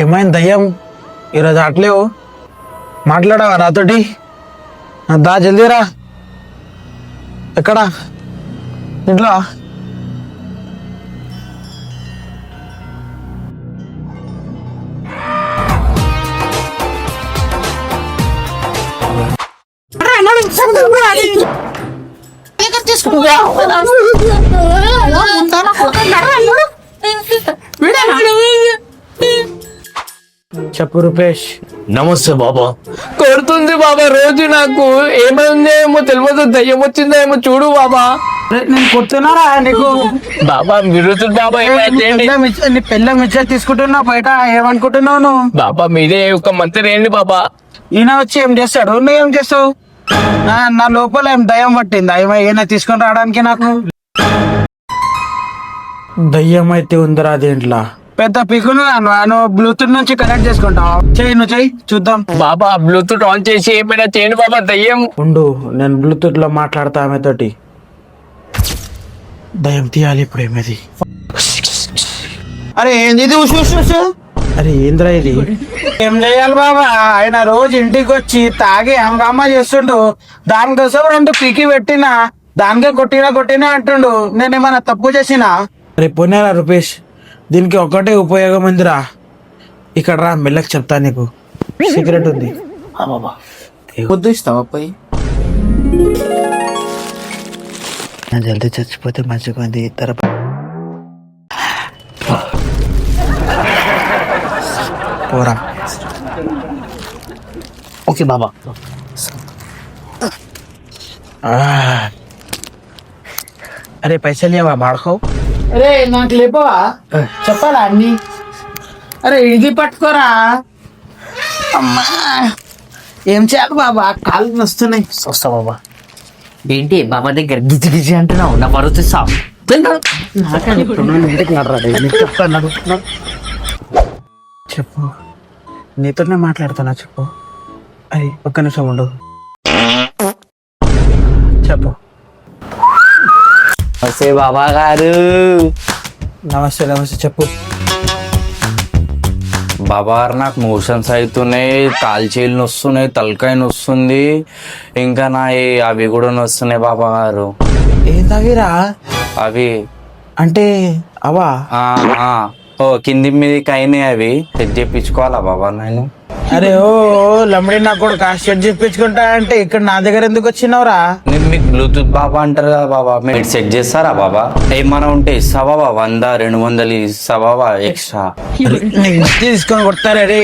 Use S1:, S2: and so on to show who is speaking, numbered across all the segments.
S1: ఏమైంది దయ్యం? ఈరోజు అట్లేవు, మాట్లాడావా నాతోటి? దా జల్దీరా. ఎక్కడా? ఇంట్లో. చెప్పు రూపేష్.
S2: నమస్తే బాబా.
S3: కొడుతుంది బాబా రోజు. నాకు ఏమైందో ఏమో తెలియదు, దయ్యం వచ్చిందో ఏమో చూడు బాబా.
S1: నేను కొడుతున్నారా నీకు?
S3: బాబా మీరు బాబా
S1: నీ పెళ్ళ మిచ్చర్ తీసుకుంటున్నా బయట, ఏమనుకుంటున్నావు నువ్వు?
S3: బాబా మీరే ఒక మంత్రి రేయండి బాబా.
S1: ఈయన వచ్చి ఏం చేస్తాడు? నువ్వేం చేస్తావు? నా లోపల ఏం దయ్యం పట్టింది? ఈయన తీసుకొని రావడానికి నాకు దయ్యం అయితే ఉందిరా దీంట్లో. పెద్ద పిక్కును నువ్వు బ్లూటూత్ నుంచి కనెక్ట్ చేసుకుంటావు. చెయ్యి, నువ్వు చెయ్యి చూద్దాం.
S3: బాబా బ్లూటూత్ ఆన్ చేసి ఏమైనా చేయండి బాబా. దయ్యం
S1: ఉండు, నేను బ్లూటూత్ లో మాట్లాడతా ఆమె తోటి. దయ్యం తీయాలి ఇప్పుడు. ఏమది? అరే ఏంది ఇది? అరే ఏంద్రా ఇది? ఏం చేయాలి బాబా? ఆయన రోజు ఇంటికి వచ్చి తాగి హంగామా చేస్తుండు. దానికోసం 2 పీకి పెట్టినా, దానికే కొట్టినా అంటుండు. నేనేమన్నా తప్పు చేసినా? రేపు పోనేరా రూపేష్, దీనికి ఒక్కటే ఉపయోగం ఉందిరా. ఇక్కడ రా, మెల్లకి చెప్తా నీకు సీక్రెట్ ఉంది.
S2: వద్దు ఇస్తావా పోయి?
S1: జల్దీ చచ్చిపోతే మంచిగా ఉంది. ఇద్దరు పోరా.
S2: ఓకే బాబా.
S1: అరే పైసలు లేవా బాడుకో?
S4: అరే నాకు లేపవా? చెప్పాలా అన్ని? అరే ఇది పట్టుకోరా. అమ్మా ఏం చేయాలి బాబా? కాళ్ళు వస్తున్నాయి.
S2: వస్తా బాబా. ఏంటి బాబా దగ్గర గిజి గిజి అంటున్నావు? నా పరువు సావు.
S1: చెప్పు, నీతోనే మాట్లాడుతున్నా. చెప్పు. అయ్యి ఒక్క నిమిషం ఉండు. చెప్పు.
S2: నమస్తే బాబా గారు.
S1: నమస్తే నమస్తే. చెప్పు.
S2: బాబా గారు నాకు మోషన్స్ అవుతున్నాయి, కాల్చీలు నొస్తున్నాయి, తలకాయ నొస్తుంది, ఇంకా నా అవి కూడా నొస్తున్నాయి బాబా గారు.
S1: ఏందవిరా?
S2: అవి
S1: అంటే అవా?
S2: ఓ కింది మీదకి అయినాయి. అవి సెట్ చేయించుకోవాలా బాబా నేను?
S1: అరే ఓ లమ్మడి నా కూడా కాస్ట్ సెట్ చెప్పించుకుంటా అంటే ఇక్కడ నా దగ్గర ఎందుకు వచ్చినావురా?
S2: నేను మీకు బ్లూటూత్ బాబా అంటారు కదా బాబా, మీరు సెట్ చేస్తారా బాబా? ఏమన్నా ఉంటే ఇస్తావా బాబా? 100-200 ఇస్తావా బాబా ఎక్స్ట్రా?
S1: తీసుకొని కొడతారా? రే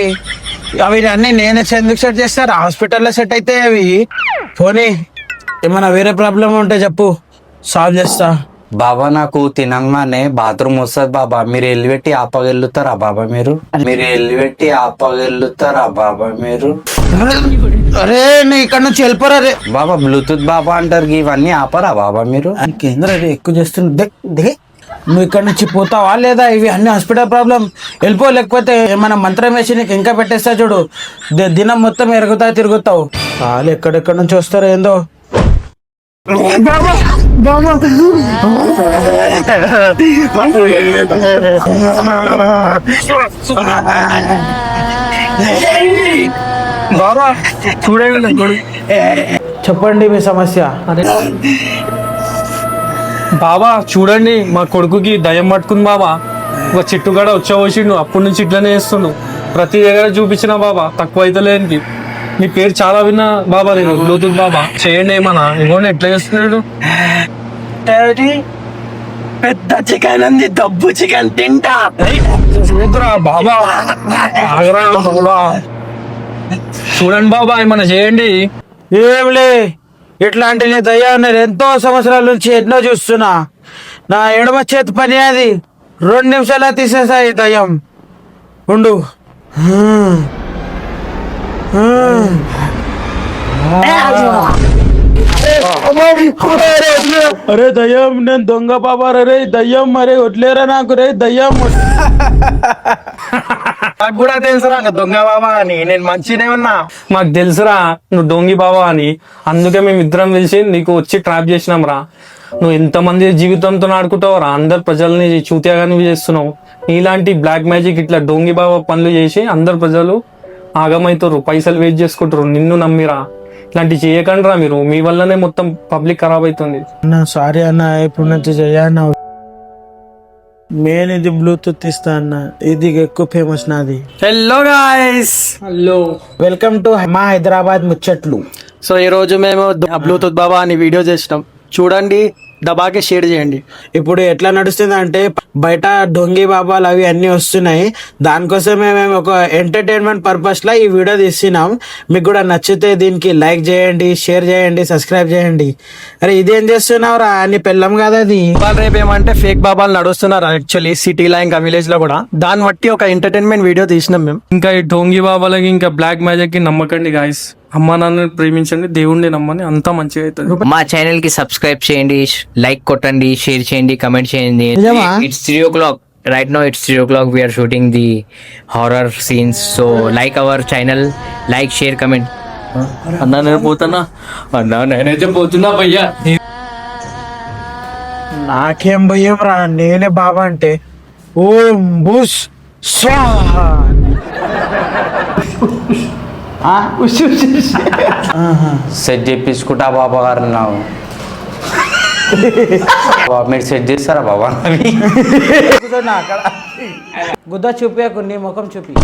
S1: అవి అన్ని నేనే ఎందుకు సెట్ చేస్తారా? హాస్పిటల్లో సెట్ అయితే అవి. పోనీ ఏమన్నా వేరే ప్రాబ్లం ఉంటే చెప్పు, సాల్వ్ చేస్తా.
S2: బాబా నాకు తినంగానే బాత్రూమ్ వస్తుంది బాబా, మీరు ఎల్లిపెట్టి ఆపగలుగుతారా బాబా? మీరు ఎల్లిపెట్టి ఆపగలుగుతారా బాబా మీరు?
S1: అరే నీ ఇక్కడ నుంచి వెళ్ళిపోరా. రే
S2: బాబా బ్లూటూత్ బాబా అంటారు, ఇవన్నీ ఆపరా బాబా మీరు?
S1: కేంద్ర ఎక్కువ చేస్తుంది. నువ్వు ఇక్కడ నుంచి పోతావా లేదా? ఇవి అన్ని హాస్పిటల్ ప్రాబ్లం. వెళ్ళిపో, లేకపోతే ఏమైనా మంత్రం వేసి నీకు ఇంకా పెట్టేస్తా చూడు. దినం మొత్తం ఎరుగుతా తిరుగుతావు. వాళ్ళు ఎక్కడెక్కడ నుంచి వస్తారో ఏందో.
S3: చూడండి
S1: చెప్పండి మీ సమస్య.
S3: బాబా చూడండి, మా కొడుకుకి దయ్యం పట్టుకుంది బాబా. ఒక చిట్టుగడ వచ్చేసిండు, అప్పటి నుంచి ఇట్లనే చేస్తుండు. ప్రతి దగ్గర చూపించిన బాబా, తక్కువ అయితే లేనికి. మీ పేరు చాలా విన్నా బాబా నేను. బ్లూటూత్ బాబా చేయండి ఏమన్నా. ఇంకోటి ఎట్లా చేస్తున్నాడు?
S1: పెద్ద చికెన్ ఉంది, దబ్బు చికెన్ తింటా.
S3: చూద్దురా బాబా, ఆగరా బాబా. చూడండి బాబా ఏమన్నా చేయండి.
S1: ఏమిలే, ఇట్లాంటి నీ దయ్యా నేను ఎంతో సంవత్సరాల నుంచి ఎన్నో చూస్తున్నా. నా ఎడమ చేతి పని అది 2 నిమిషాలు తీసేసా ఈ దయ్యం. ఉండు. అరే దయ్యం, నేను దొంగ బాబా. రే దయ్యం, మరే వడ్లేరా నాకు. రే దయ్యం
S3: నాకు కూడా తెలుసురా దొంగ బాబా అని. నేను మంచినే ఉన్నా. మాకు తెలుసురా నువ్వు దొంగి బాబా అని. అందుకే మేము ఇద్దరం కలిసి నీకు వచ్చి ట్రాప్ చేసినాం రా. నువ్వు ఎంతమంది జీవితంతో ఆడుకుంటావు రా. అందరు ప్రజల్ని చూతియాగాని చేస్తున్నావు. ఇలాంటి బ్లాక్ మ్యాజిక్ ఇట్లా డోంగి బాబా పనులు చేసి అందరు ప్రజలు ఆగమవుతారు, పైసలు వేస్ట్ చేసుకుంటారు, నిన్ను నమ్మిరా. ఇట్లాంటి చేయకండి రా మీరు, మీ వల్లనే మొత్తం పబ్లిక్ ఖరాబ్ అవుతుంది.
S1: అన్న సారీ అన్న, ఇప్పుడు నుంచి చేయన్న. మెయిన్ ఇది బ్లూటూత్ ఇస్తా అన్న, ఇది ఎక్కువ ఫేమస్ నాది.
S5: Hello guys,
S3: hello,
S1: welcome to మా హైదరాబాద్ ముచ్చట్లు.
S5: సో ఈ రోజు మేము బ్లూటూత్ బాబా అని వీడియో చేసినాం, చూడండి, దబాకే షేర్ చేయండి.
S1: ఇప్పుడు ఎట్లా నడుస్తుంది అంటే బయట డొంగి బాబాలు అవి అన్ని వస్తున్నాయి. దానికోసమే మేము ఒక ఎంటర్టైన్మెంట్ పర్పస్ లా ఈ వీడియో తీస్తున్నాం. మీకు కూడా నచ్చితే దీనికి లైక్ చేయండి, షేర్ చేయండి, సబ్స్క్రైబ్ చేయండి. అరే ఇదేం చేస్తున్నావురా, నీ పెళ్ళం కదా అది.
S5: ఇవాళ రేపు ఏమంటే ఫేక్ బాబాలు నడుస్తున్నారు యాక్చువల్లీ సిటీలో ఇంకా విలేజ్ లో కూడా. దాన్ని బట్టి ఒక ఎంటర్టైన్మెంట్ వీడియో తీసినాం మేము.
S3: ఇంకా ఈ డోంగి బాబాలకి ఇంకా బ్లాక్ మ్యాజిక్ కి నమ్మకండి గాయస్. అమ్మా నాన్నని ప్రేమించండి, దేవుణ్ణి నమ్మని, అంతా మంచిగా అవుతుంది.
S6: మా ఛానల్ కి సబ్స్క్రైబ్ చేయండి, లైక్ కొట్టండి, షేర్ చేయండి, కమెంట్ చేయండి.
S1: నిజమా?
S6: It's 3 o'clock right now. It's 3 o'clock. We are shooting the horror scenes, so like our channel, like, share, comment.
S3: అన్నా నేను పోతున్నా, అన్నా నేనైతే పోతున్నా భయ్యా.
S1: నాకేం భయం రా, నేనే బాబా అంటే ఓం బుస్ స్వాహా.
S2: సెట్ చేపించుకుంటా బాబా గారు నాకు. మీరు సెట్ చేస్తారా బాబా?
S1: గుద్ద చూపి, నీ ముఖం చూపి.